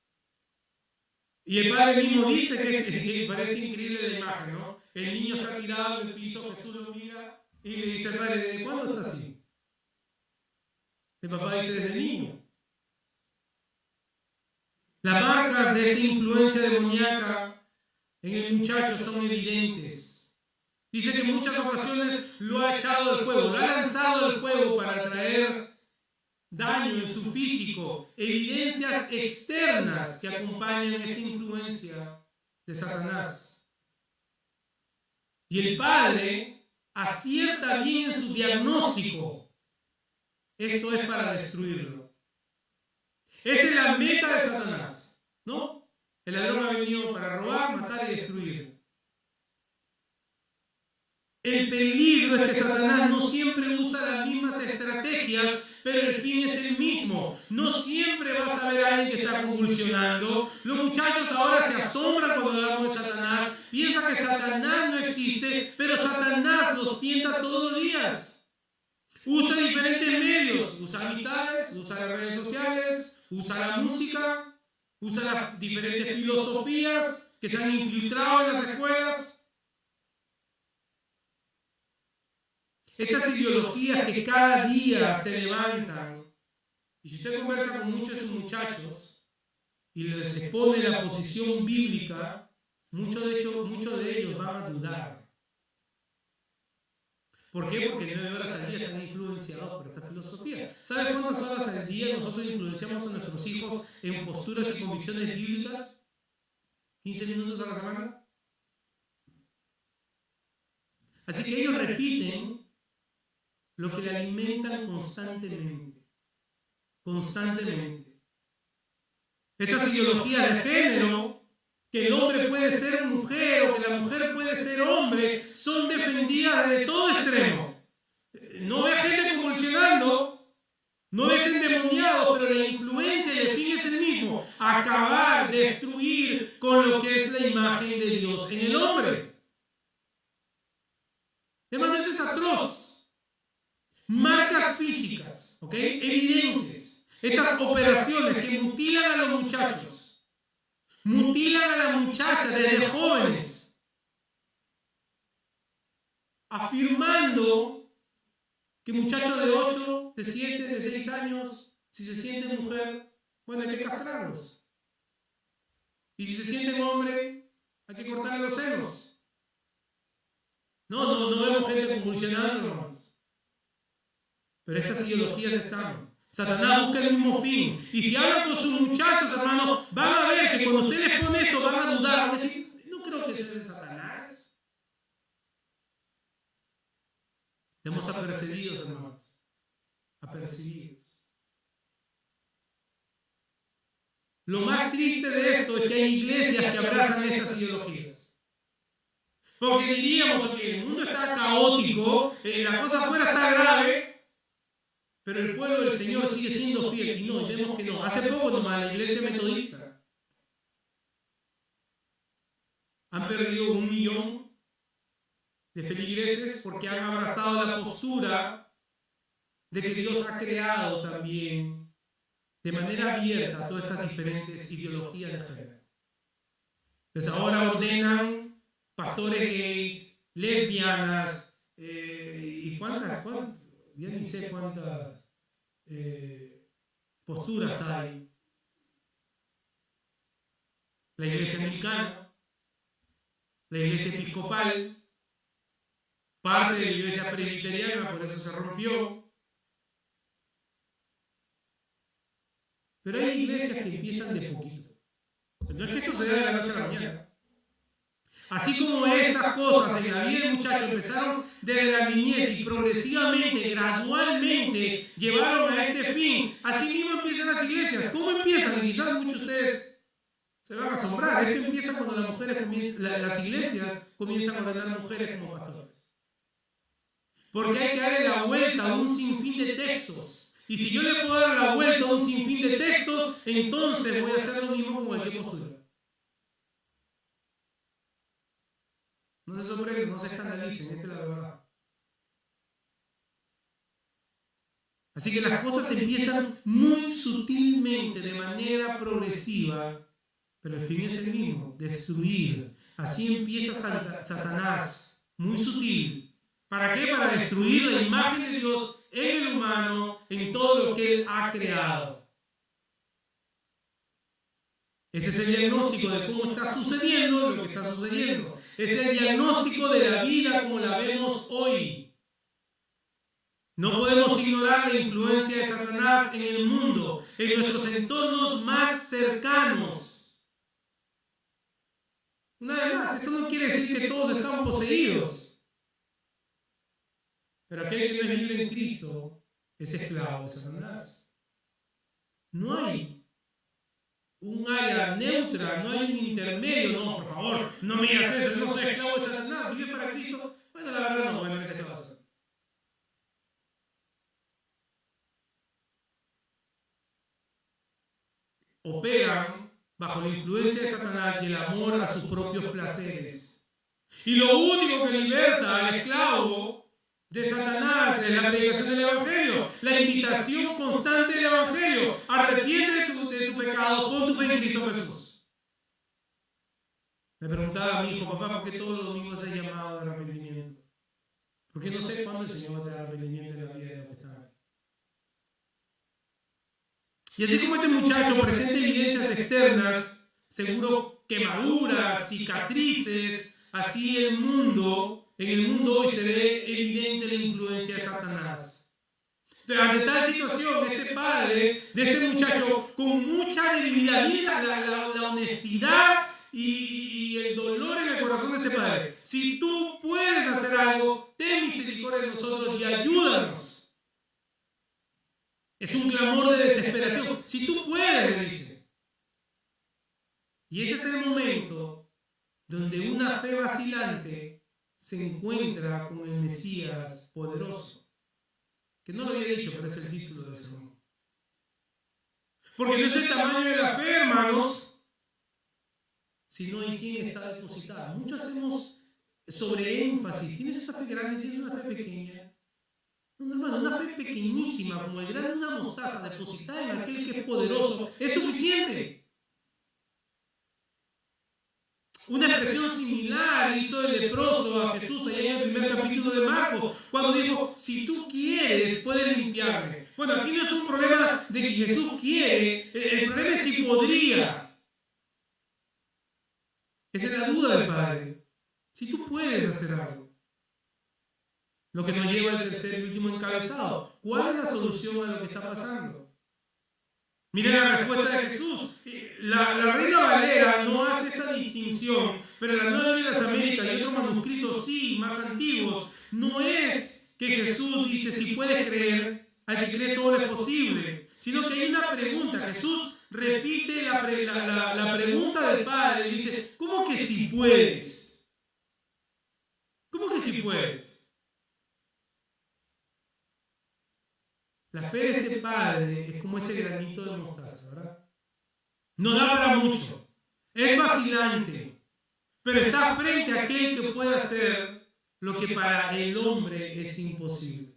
Y el padre mismo dice que parece increíble la imagen, ¿no? El niño está tirado en el piso, Jesús lo mira y le dice al padre: ¿de cuándo está así? El papá dice: desde niño. Las marcas de esta influencia demoníaca en el muchacho son evidentes. Dice que en muchas ocasiones lo ha echado del fuego, lo ha lanzado del fuego para traer daño en su físico, evidencias externas que acompañan esta influencia de Satanás. Y el padre acierta bien en su diagnóstico. Esto es para destruirlo. Esa es la meta de Satanás, ¿no? El ladrón ha venido para robar, matar y destruir. El peligro es que Satanás no siempre usa las mismas estrategias, pero el fin es el mismo. No siempre vas a ver a alguien que está convulsionando. Los muchachos ahora se asombran cuando hablamos de Satanás, piensan que Satanás no existe, pero Satanás los tienta todos los días. Usa diferentes medios, usa amistades, usa las redes sociales, usa la música, usa las diferentes filosofías que se han infiltrado en las escuelas. Estas ideologías que cada día se levantan. Y si usted conversa con muchos de esos muchachos y les expone la posición bíblica, muchos de ellos van a dudar. ¿Por qué? Porque 9 horas al día están influenciados por esta filosofía. ¿Sabe cuántas horas al día nosotros influenciamos a nuestros hijos en posturas y convicciones bíblicas? ¿15 minutos a la semana? Así que ellos repiten lo que le alimentan constantemente. Constantemente. Estas ideologías de género, que el hombre puede ser mujer o que la mujer puede ser hombre, son defendidas de todo extremo. No ves gente convulsionando, no ves endemoniado, pero la influencia y el fin es el mismo: acabar, destruir con lo que es la imagen de Dios en el hombre. Además, esto es atroz. Marcas físicas, ¿ok? Evidentes. Estas operaciones que mutilan a los muchachos, mutilan a las muchachas desde jóvenes, afirmando que muchachos de 8, de 7, de 6 años, si se sienten mujer, bueno, hay que castrarlos. Y si se sienten hombre, hay que cortarle los senos. No vemos gente convulsionando, hermanos. Pero estas ideologías están. Satanás busca el mismo fin. Y si hablan con sus muchachos, hermanos, van a ver que cuando usted les pone esto, van a dudar. Van a decir: no creo que eso es de Satanás. Estamos apercibidos, hermanos. Apercibidos. Lo más triste de esto es que hay iglesias que abrazan estas ideologías. Porque diríamos que el mundo está caótico, la cosa afuera está grave, pero el pueblo del Señor sigue siendo fiel. Y no, vemos que no. Hace poco nomás la iglesia metodista han perdido 1 millón de feligreses porque han abrazado la postura de que Dios ha creado también de manera abierta todas estas diferentes ideologías de género. Entonces ahora ordenan pastores gays, lesbianas, y cuántas, ya ni sé cuántas posturas hay. La iglesia anglicana, la iglesia episcopal, parte de la iglesia presbiteriana, por eso se rompió. Pero hay iglesias que empiezan de poquito. No es que esto se dé de la noche a la mañana. Así como estas cosas en la vida del muchacho empezaron desde la niñez y progresivamente, gradualmente llevaron a este fin, así mismo empiezan las iglesias. ¿Cómo empiezan? Y quizás muchos de ustedes se van a asombrar. Esto empieza cuando las iglesias comienzan a ordenar a mujeres como pastores. Porque hay que darle la vuelta a un sinfín de textos. Y si yo le puedo dar la vuelta a un sinfín de textos, entonces voy a hacer lo mismo con cualquier postura. No se sorprenden, no se escandalicen, esta es la verdad. Así que las cosas empiezan muy sutilmente, de manera progresiva, pero el fin es el mismo, destruir. Así empieza Satanás, muy sutil. ¿Para qué? Para destruir la imagen de Dios en el humano, en todo lo que Él ha creado. Ese es el diagnóstico de cómo está sucediendo lo que está sucediendo. Es el diagnóstico de la vida como la vemos hoy. No podemos ignorar la influencia de Satanás en el mundo, en nuestros entornos más cercanos. Una vez más, esto no quiere decir que todos están poseídos. Pero aquel que no es libre en Cristo es esclavo de Satanás. No hay un área neutra, no hay un intermedio. No, por favor, no me digas eso, yo no soy esclavo de Satanás, vive para Cristo. Bueno, la verdad no, bueno, ese es el caso. Operan bajo la influencia de Satanás y el amor a sus propios placeres. Y lo único que liberta al esclavo de Satanás es la predicación del Evangelio, la invitación constante del Evangelio. Arrepiente de tu pecado, pon tu fe en Cristo Jesús. Me preguntaba a mi hijo, papá, ¿por qué todos los domingos hay llamado de arrepentimiento? Porque no sé cuándo el Señor te da arrepentimiento en la vida de los que están aquí. Y así como este muchacho presenta evidencias externas, seguro quemaduras, cicatrices, así en el mundo hoy se ve evidente la influencia de Satanás. Entonces, ante tal situación, este padre de este muchacho con mucha debilidad, mira la honestidad y el dolor en el corazón de este padre. Si tú puedes hacer algo, ten misericordia de nosotros y ayúdanos. Es un clamor de desesperación. Si tú puedes, le dice. Y ese es el momento donde una fe vacilante se encuentra con el Mesías poderoso. Que no lo había dicho, pero es el título del sermón. Porque no es el tamaño de la fe, hermanos, sino en quién está depositada. Muchos hacemos sobreénfasis. ¿Tienes una fe grande? ¿Tienes una fe pequeña? No, hermano, una fe pequeñísima, como el grano de una mostaza, depositada en aquel que es poderoso, es suficiente. Una expresión similar hizo el leproso a Jesús allá en el primer capítulo de Marcos, cuando dijo, si tú quieres, puedes limpiarme. Bueno, aquí no es un problema de que Jesús quiere, el problema es si podría. Esa es la duda del Padre. Si tú puedes hacer algo. Lo que nos lleva al tercer y último encabezado. ¿Cuál es la solución a lo que está pasando? Miren la respuesta de Jesús. La Reina Valera no hace esta distinción, pero la Nueva Biblia de las Américas y otros manuscritos sí, más antiguos, no es que Jesús dice si puedes creer, al que cree todo es posible, sino que hay una pregunta. Jesús repite la pregunta del Padre y dice, ¿cómo que si puedes? ¿Cómo que si puedes? La fe de este padre es como ese granito de mostaza, ¿verdad? No da para mucho, es vacilante, pero está frente a aquel que puede hacer lo que para el hombre es imposible.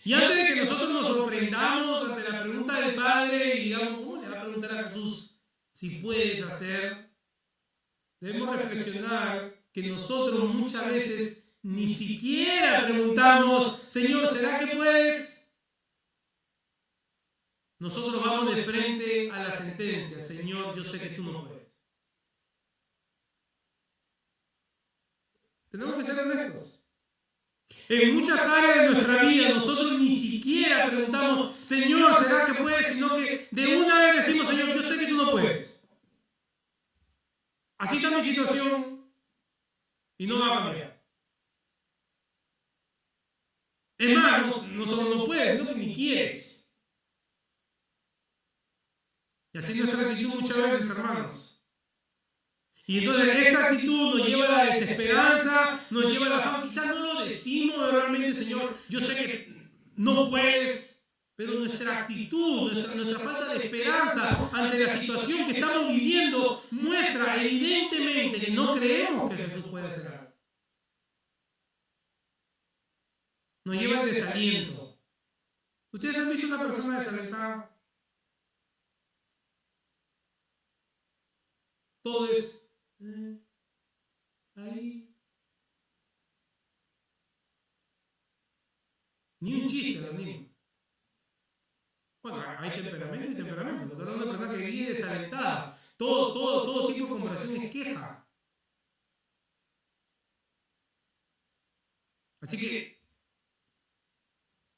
Y antes de que nosotros nos sorprendamos ante la pregunta del Padre y digamos, ¿cómo le va a preguntar a Jesús si puedes hacer? Debemos reflexionar que nosotros muchas veces ni siquiera preguntamos, Señor, ¿será que puedes? Nosotros vamos de frente a la sentencia, Señor, yo sé que tú no puedes. Tenemos que ser honestos. En muchas áreas de nuestra vida nosotros ni siquiera preguntamos, Señor, ¿será que puedes? Sino que de una vez decimos, Señor, yo sé que tú no puedes. Así está mi situación y no va a cambiar. Es más, no solo no puedes, sino que ni quieres. Y así es nuestra actitud muchas veces, hermanos. Y entonces esta actitud nos lleva a la desesperanza, nos lleva a la afán. Quizás no lo decimos realmente, Señor, yo sé que no puedes, pero nuestra actitud, nuestra falta de esperanza ante la situación que estamos viviendo muestra evidentemente que no creemos que Jesús puede hacer algo. Nos lleva al desaliento. ¿Ustedes han visto una persona desalentada? Todo es ahí. Ni un chiste, los niños. Bueno, hay temperamento y temperamento. Estoy hablando de una persona que vive desalentada. Todo tipo de conversación es queja. Así que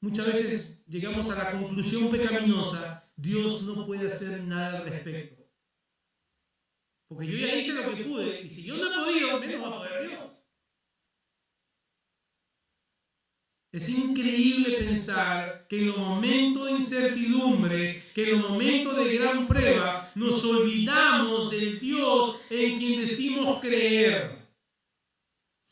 muchas veces llegamos a la conclusión pecaminosa, Dios no puede hacer nada al respecto. Porque yo ya hice lo que pude, y si yo no he podido, menos va a poder Dios. Es increíble pensar que en los momentos de incertidumbre, que en los momentos de gran prueba, nos olvidamos del Dios en quien decimos creer.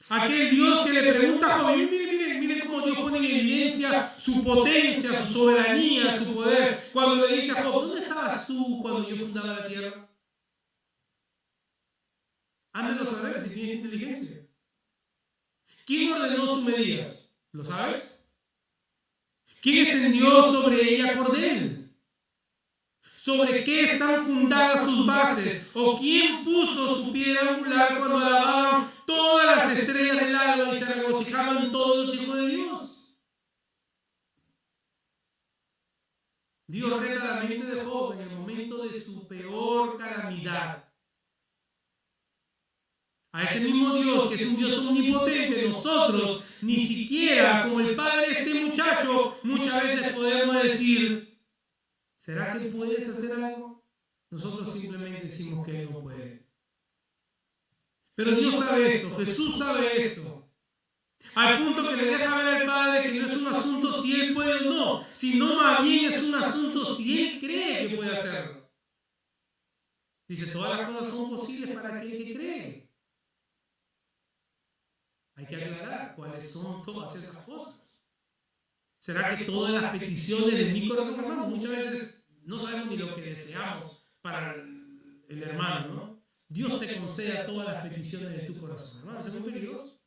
Aquel Dios que le pregunta a Job, miren cómo Dios pone en evidencia su potencia, su soberanía, su poder. Cuando le dice a Job, ¿dónde estabas tú cuando yo fundaba la tierra? Hámelo saber si tienes inteligencia. ¿Quién ordenó sus medidas? ¿Lo sabes? ¿Quién extendió sobre ella cordel? ¿Sobre qué están fundadas sus bases? ¿O quién puso su piedra angular cuando alababan todas las estrellas del alba y se regocijaban todos los hijos de Dios? Dios reta la mente de Job en el momento de su peor calamidad. A ese mismo Dios, que es un Dios omnipotente, nosotros ni siquiera, como el padre de este muchacho, muchas veces podemos decir, ¿será que puedes hacer algo? Nosotros simplemente decimos que Él no puede. Pero Dios sabe esto, Jesús sabe esto. Al punto que le deja ver al Padre que no es un asunto si Él puede o no, sino más bien es un asunto si Él cree que puede hacerlo. Dice, todas las cosas son posibles para aquel que cree. Hay que aclarar cuáles son todas esas cosas. ¿Será que todas las peticiones de mi corazón, hermano? Muchas veces no sabemos ni lo que deseamos para el hermano, ¿no? Dios te conceda todas las peticiones de tu corazón, hermano. ¿Es muy peligroso?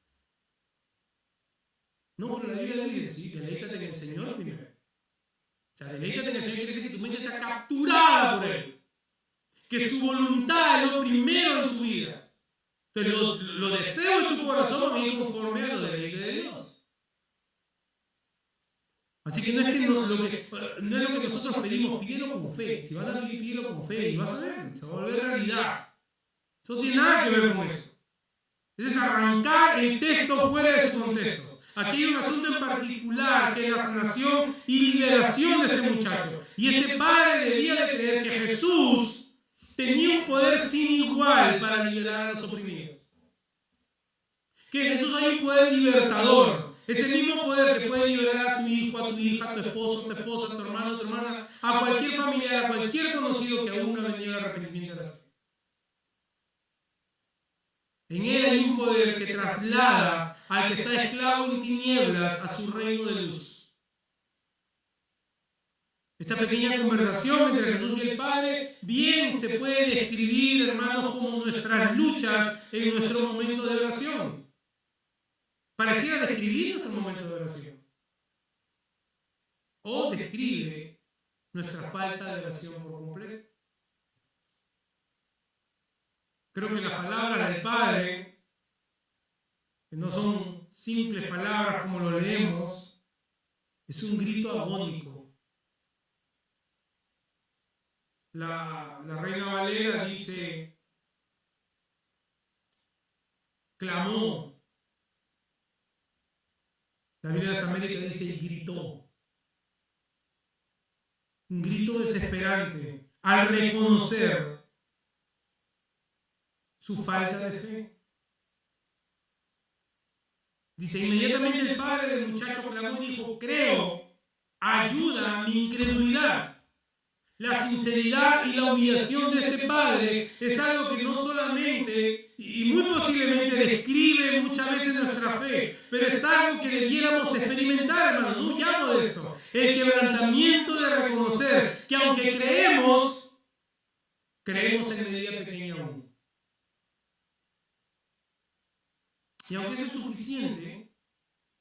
No, pero la Biblia dice, sí, deleítate en el Señor primero. O sea, deleítate en el Señor quiere decir que tu mente está capturada por Él. Que su voluntad es lo primero en tu vida. Pero lo deseo en tu corazón van a ir conforme a lo de la ley de Dios. Así que no es lo que nosotros pedimos, pídelo con fe. Si vas a pedir, pídelo con fe y vas a ver, se va a volver realidad. Eso no tiene nada que ver con eso. Es arrancar el texto fuera de su contexto. Aquí hay un asunto en particular que es la sanación y liberación de este muchacho. Y este padre debía de creer que Jesús tenía un poder sin igual para liberar a los oprimidos. Que Jesús hay un poder libertador. Ese mismo poder que puede liberar a tu hijo, a tu hija, a tu esposo, a tu esposa, a tu hermano, a tu hermana, a cualquier familiar, a cualquier conocido que aún no ha venido al arrepentimiento de la fe. En Él hay un poder que traslada al que está esclavo en tinieblas a su reino de luz. Esta pequeña conversación entre Jesús y el Padre bien se puede describir, hermanos, como nuestras luchas en nuestro momento de oración. Pareciera describir nuestro momento de oración. o describe nuestra falta de oración por completo. Creo que las palabras del Padre, que no son simples palabras como lo leemos, es un grito agónico. La Reina Valera dice, clamó. La Biblia de las Américas dice, gritó. Un grito desesperante al reconocer su falta de fe. Dice, inmediatamente el padre del muchacho clamó y dijo, creo, ayuda a mi incredulidad. La sinceridad y la humillación de este padre es algo que no solamente y muy posiblemente describe muchas veces nuestra fe, pero es algo que debiéramos experimentar, hermano. No llamo de eso. El quebrantamiento de reconocer que aunque creemos en medida pequeña aún. Y aunque eso es suficiente,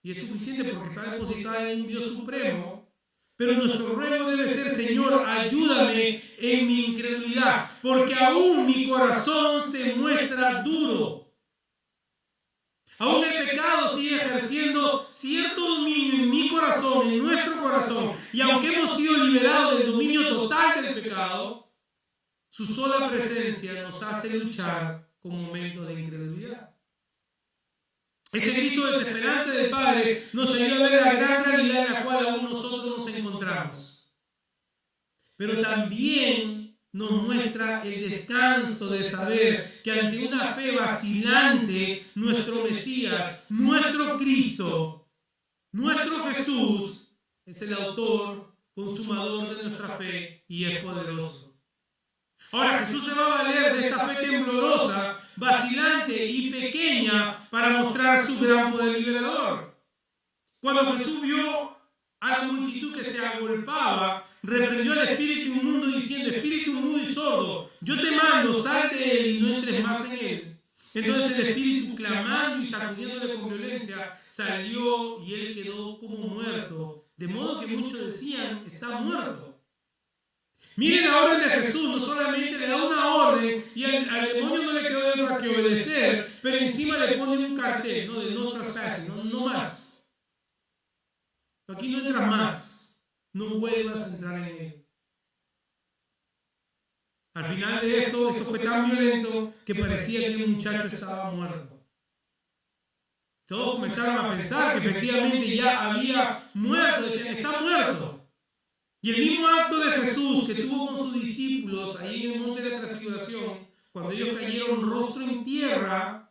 y es suficiente porque está depositada en un Dios supremo, pero nuestro ruego debe ser, Señor, ayúdame en mi incredulidad, porque aún mi corazón se muestra duro. Aún el pecado sigue ejerciendo cierto dominio en mi corazón, en nuestro corazón, y aunque hemos sido liberados del dominio total del pecado, su sola presencia nos hace luchar con momentos de incredulidad. Este grito desesperante del Padre nos ayuda a ver la gran realidad en la cual aún nosotros nos encontramos. Pero también nos muestra el descanso de saber que ante una fe vacilante, nuestro Mesías, nuestro Cristo, nuestro Jesús, es el autor, consumador de nuestra fe y es poderoso. Ahora Jesús se va a valer de esta fe temblorosa, vacilante y pequeña para mostrar su gran poder liberador. Cuando Jesús vio a la multitud que se agolpaba, reprendió al espíritu inmundo diciendo, espíritu mudo y sordo, yo te mando, sal de él y no entres más en él. Entonces el espíritu, clamando y sacudiéndole con violencia, salió y él quedó como muerto, de modo que muchos decían, está muerto. Miren la orden de Jesús, no solamente le da una orden y al demonio no le quedó de otra que obedecer, pero encima le pone un cartel, ¿no? De no trespassing, no más. Aquí no entras más, no vuelvas a entrar en él. Al final de esto fue tan violento que parecía que el muchacho estaba muerto. Todos comenzaron a pensar que efectivamente ya había muerto, decían, está muerto. Y el mismo acto de Jesús que tuvo con sus discípulos ahí en el monte de la transfiguración, cuando ellos cayeron rostro en tierra,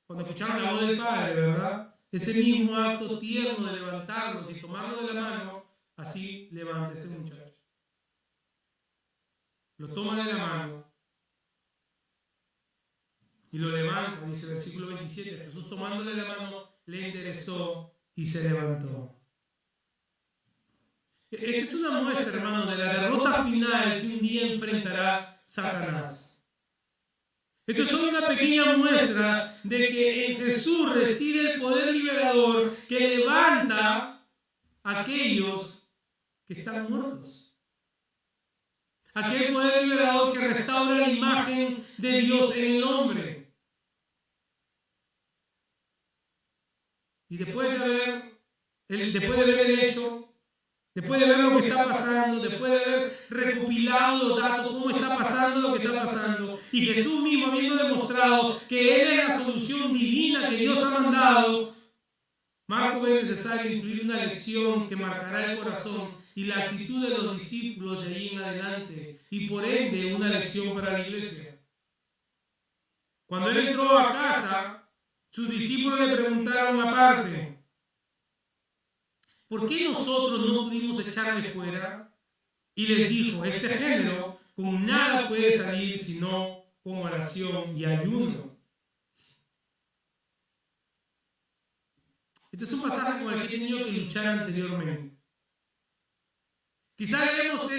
cuando escucharon la voz del Padre, ¿verdad? Ese mismo acto tierno de levantarlos y tomarlos de la mano, así levanta este muchacho. Lo toma de la mano y lo levanta, dice el versículo 27, Jesús tomándole la mano, le enderezó y se levantó. Esta es una muestra, hermano, de la derrota final que un día enfrentará Satanás. Esto es solo una pequeña muestra de que en Jesús reside el poder liberador que levanta a aquellos que están muertos. Aquel poder liberador que restaura la imagen de Dios en el hombre. Y después de ver el hecho, después de ver lo que está pasando, después de haber recopilado los datos, cómo está pasando lo que está pasando, y Jesús mismo habiendo demostrado que Él es la solución divina que Dios ha mandado, Marco ve necesario incluir una lección que marcará el corazón y la actitud de los discípulos de ahí en adelante, y por ende una lección para la iglesia. Cuando Él entró a casa, sus discípulos le preguntaron aparte, ¿por qué nosotros no pudimos echarle fuera? Y les dijo, este género con nada puede salir sino con oración y ayuno. Este es un pasaje con el que he tenido que luchar anteriormente. Quizás leemos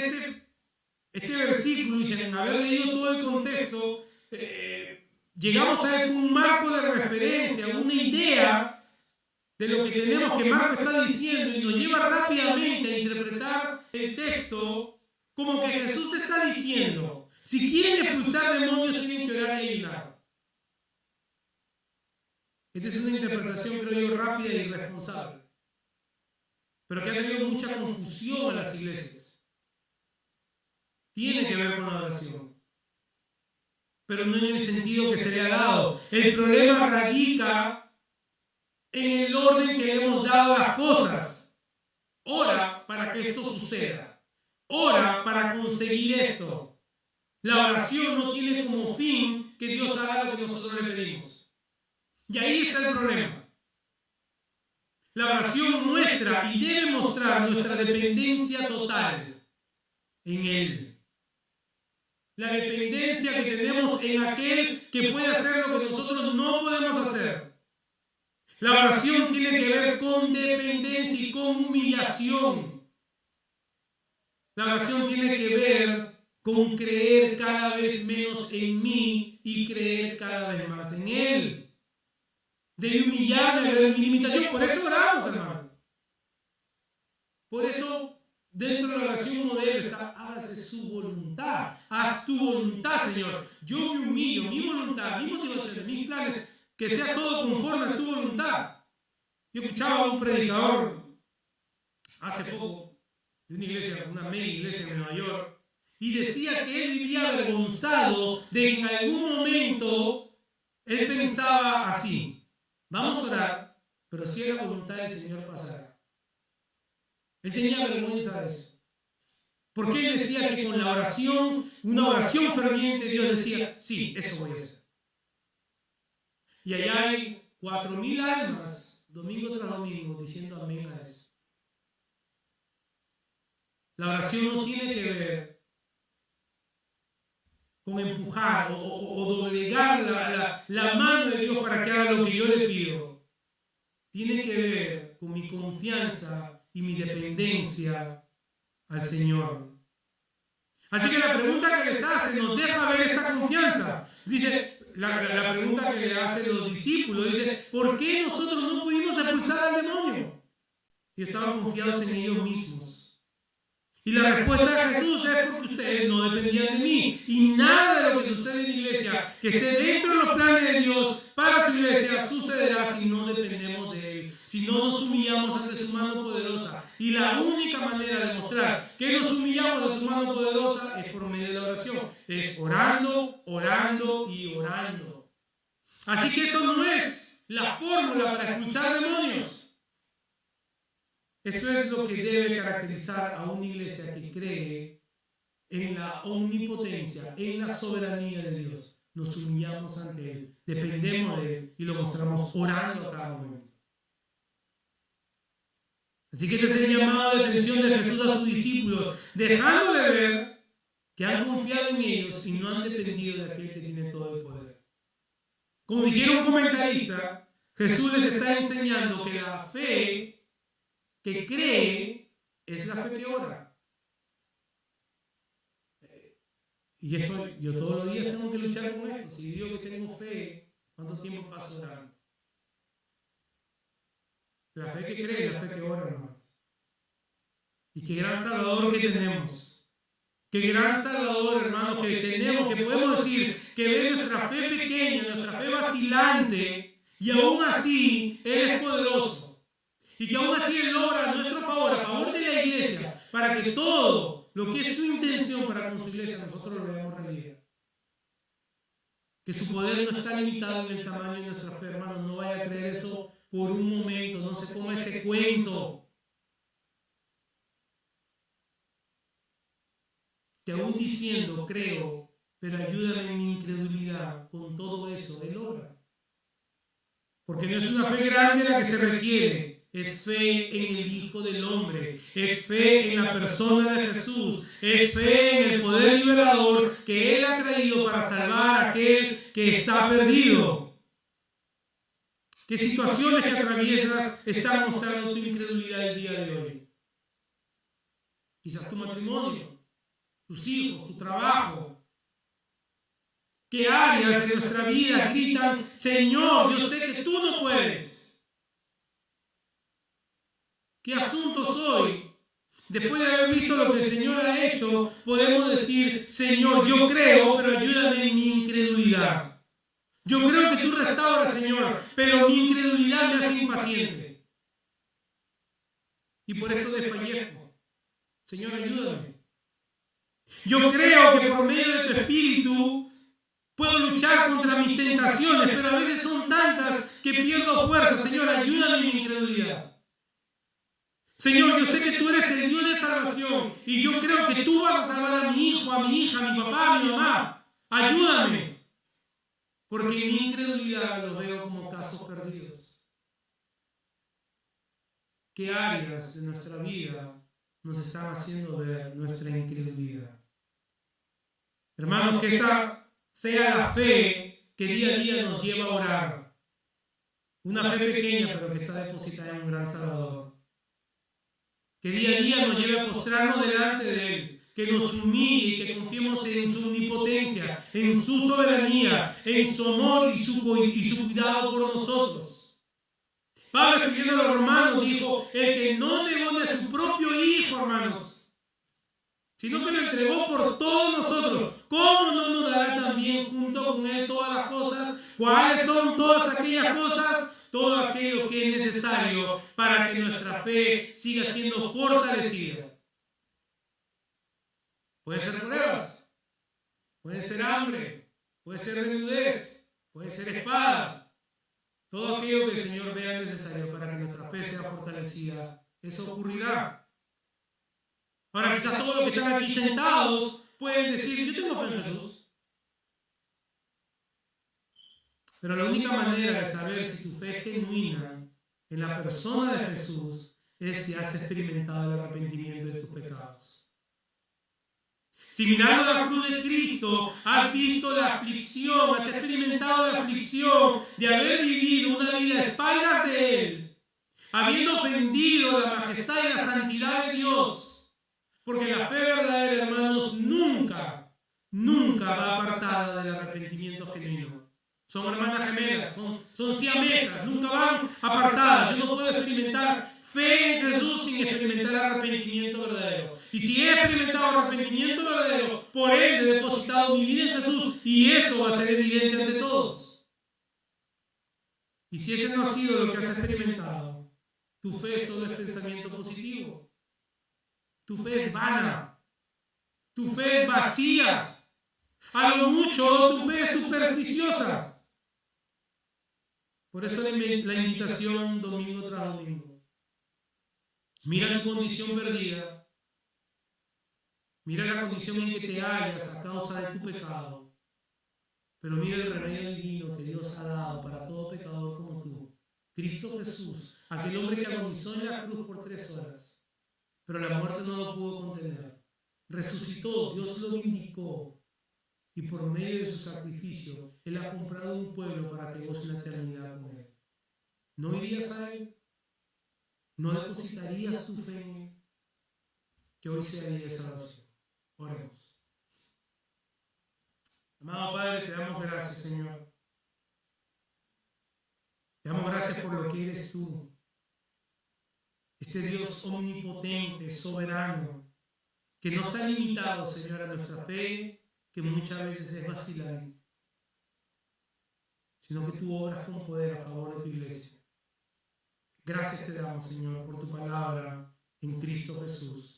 este versículo y sin haber leído todo el contexto, llegamos a ver un marco de referencia, una idea de lo que tenemos que Marco está diciendo y nos lleva rápidamente a interpretar el texto como que Jesús está diciendo, si quieren expulsar demonios tienen que orar y ayunar. Esta es una interpretación, creo yo, rápida y irresponsable, pero que ha tenido mucha confusión en las iglesias. Tiene que ver con la oración, pero no en el sentido que se le ha dado. El problema radica en el orden que le hemos dado a las cosas. Ora para que esto suceda. Ora para conseguir esto. La oración no tiene como fin que Dios haga lo que nosotros le pedimos. Y ahí está el problema. La oración muestra y debe mostrar nuestra dependencia total en Él. La dependencia que tenemos en aquel que puede hacer lo que nosotros no podemos hacer. La oración tiene que ver con dependencia y con humillación. La oración tiene que ver con creer cada vez menos en mí y creer cada vez más en Él. De humillarme, de mi limitación. Por eso oramos, hermano. Por eso dentro de la oración modelo está, hágase su voluntad. Haz tu voluntad, Señor. Yo me humillo, mi voluntad, mi motivación, mis planes, que sea todo conforme a tu voluntad. Yo escuchaba a un predicador hace poco de una iglesia, una mega iglesia en Nueva York, y decía que él vivía avergonzado de que en algún momento él pensaba así, vamos a orar, pero si es la voluntad del Señor pasará. Él tenía vergüenza de eso. Porque él decía que con la oración, una oración ferviente, Dios decía, sí, eso voy a hacer. Y allá hay 4.000 almas, domingo tras domingo, diciendo amén a eso. La oración no tiene que ver con empujar o doblegar la mano de Dios para que haga lo que yo le pido. Tiene que ver con mi confianza y mi dependencia al Señor. Así que la pregunta que les hace nos deja ver esta confianza. Dice, la pregunta que le hacen los discípulos, dice, ¿por qué nosotros no pudimos expulsar al demonio? Y estaban confiados en ellos mismos. Y la respuesta de Jesús es porque ustedes no dependían de mí. Y nada de lo que sucede en la iglesia, que esté dentro de los planes de Dios para su iglesia, sucederá si no dependemos de Él. Si no nos humillamos ante su mano poderosa. Y la única manera de mostrar que nos humillamos ante su mano poderosa es por medio de la oración. Es orando, orando y orando. Así que esto no es la fórmula para expulsar demonios. Esto es lo que debe caracterizar a una iglesia que cree en la omnipotencia, en la soberanía de Dios. Nos humillamos ante Él, dependemos de Él y lo mostramos orando a cada momento. Así que este es el llamado de atención de Jesús a sus discípulos, dejándole ver que han confiado en ellos y no han dependido de aquel que tiene todo el poder. Como dijera un comentarista, Jesús les está enseñando que la fe que cree es la fe que ora. Y esto, yo todos los días tengo que luchar con esto. Si digo que tengo fe, ¿cuánto tiempo paso orando? La fe que cree es la fe que ora, hermanos. Y qué gran Salvador que tenemos. Qué gran Salvador, hermanos, que tenemos, que podemos decir que ve nuestra fe pequeña, nuestra fe vacilante, y aún así Él es poderoso. Y que aún así Él obra a nuestro favor, a favor de la iglesia, para que todo lo que es su intención para con su iglesia nosotros lo veamos realidad. Que su poder no está limitado en el tamaño de nuestra fe, hermanos. No vaya a creer eso por un momento, no se coma ese cuento. Que aún diciendo, creo, pero ayúdame en mi incredulidad, con todo eso, Él obra. Porque no es una fe grande la que se requiere. Es fe en el Hijo del Hombre, es fe en la persona de Jesús, es fe en el poder liberador que Él ha traído para salvar a aquel que está perdido. ¿Qué situaciones que atraviesas están mostrando tu incredulidad el día de hoy? Quizás tu matrimonio, tus hijos, tu trabajo. ¿Qué áreas de nuestra vida gritan, Señor, yo sé que tú no puedes? qué asuntos hoy, después de haber visto lo que el Señor ha hecho, podemos decir, Señor, yo creo, pero ayúdame en mi incredulidad. Yo creo que tú restauras, Señor, pero mi incredulidad me hace impaciente. Y por esto desfallezco. Señor, ayúdame. Yo creo que por medio de tu Espíritu puedo luchar contra mis tentaciones, pero a veces son tantas que pierdo fuerza. Señor, ayúdame en mi incredulidad. Señor, yo sé que tú eres el Dios de salvación y yo creo que tú vas a salvar a mi hijo, a mi hija, a mi papá, a mi mamá. Ayúdame. Porque en mi incredulidad los veo como casos perdidos. ¿Qué áreas de nuestra vida nos están haciendo ver nuestra incredulidad? Hermanos, que esta sea la fe que día a día nos lleva a orar. Una fe pequeña, pero que está depositada en un gran Salvador. Que día a día nos lleve a postrarnos delante de Él. Que nos humille y que confiemos en su omnipotencia, en su soberanía, en su amor y su cuidado por nosotros. Pablo, escribiendo a los romanos, dijo, el que no negó ni a su propio hijo, hermanos, sino que lo entregó por todos nosotros, ¿cómo no nos dará también junto con Él todas las cosas? ¿Cuáles son todas aquellas cosas? Todo aquello que es necesario para que nuestra fe siga siendo fortalecida. Puede ser pruebas, puede ser hambre, puede ser desnudez, puede ser espada. Todo aquello que el Señor vea necesario para que nuestra fe sea fortalecida, eso ocurrirá. Ahora, quizás todos los que están aquí sentados pueden decir, yo tengo fe en Jesús. Pero la única manera de saber si tu fe es genuina en la persona de Jesús es si has experimentado el arrepentimiento de tus pecados. Si mirando la cruz de Cristo has visto la aflicción, has experimentado la aflicción de haber vivido una vida a espaldas de Él, habiendo ofendido la majestad y la santidad de Dios, porque la fe verdadera, hermanos, nunca va apartada del arrepentimiento genuino. Son hermanas gemelas, son siamesas, nunca van apartadas. Yo no puedo experimentar fe en Jesús sin experimentar arrepentimiento verdadero. Y si he experimentado arrepentimiento verdadero, por Él he depositado mi vida en Jesús y eso va a ser evidente ante todos. Y si ese no ha sido lo que has experimentado, tu fe solo es pensamiento positivo. Tu fe es vana. Tu fe es vacía. A lo mucho tu fe es supersticiosa. Por eso la invitación domingo tras domingo. Mira tu condición perdida. Mira la condición en que te hallas a causa de tu pecado. Pero mira el remedio divino que Dios ha dado para todo pecador como tú. Cristo Jesús, aquel hombre que agonizó en la cruz por 3 horas. Pero la muerte no lo pudo contener. Resucitó, Dios lo vindicó. Y por medio de su sacrificio, Él ha comprado un pueblo para que goce una eternidad con Él. ¿No irías a Él? ¿No depositarías tu fe en Él? Que hoy sea día de salvación. Oremos. Amado Padre, te damos gracias, Señor. Te damos gracias por lo que eres tú. Este Dios omnipotente, soberano, que no está limitado, Señor, a nuestra fe, que muchas veces es vacilante, sino que tú obras con poder a favor de tu iglesia. Gracias te damos, Señor, por tu palabra en Cristo Jesús.